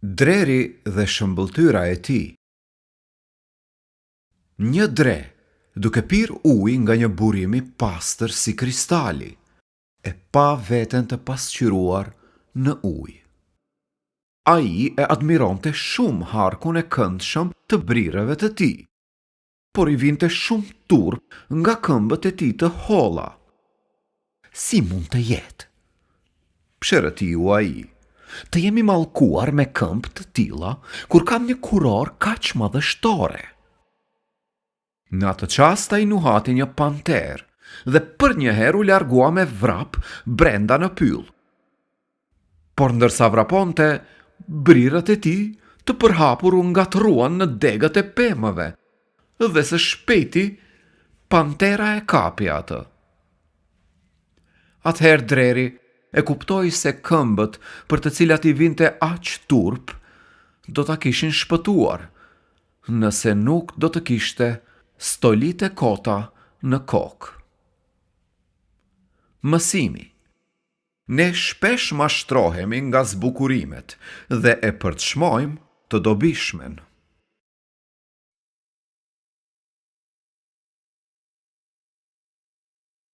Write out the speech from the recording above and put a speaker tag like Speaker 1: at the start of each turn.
Speaker 1: Dreri dhe shëmbëltyra e tij. Një dre, duke pirë ujë nga një burim i pastër si kristali, e pa veten të pasqyruar në ujë. Ai e admironte shumë harkun e këndshëm të brirëve të tij, por i vinte shumë turp nga këmbët e tij të holla. Si mund të jetë? Pshërëtiu ai. Të jemi mallkuar me këmbë të tilla kur kam një kuror kaq madhështore. Në atë çast ai nuhati një panter dhe për një herë u largua me vrap brenda në pyll. Por ndërsa vraponte, brirët e tij të përhapur u ngatruan në degët e pemëve dhe së shpejti pantera e kapi atë. Atëherë dreri e kuptoi se këmbët për të cilat i vinte aq turp do ta kishin shpëtuar, nëse nuk do të kishte stolit e kota në kokë. Mësimi. Ne shpesh mashtrohemi nga zbukurimet dhe e përçmojmë të dobishmen.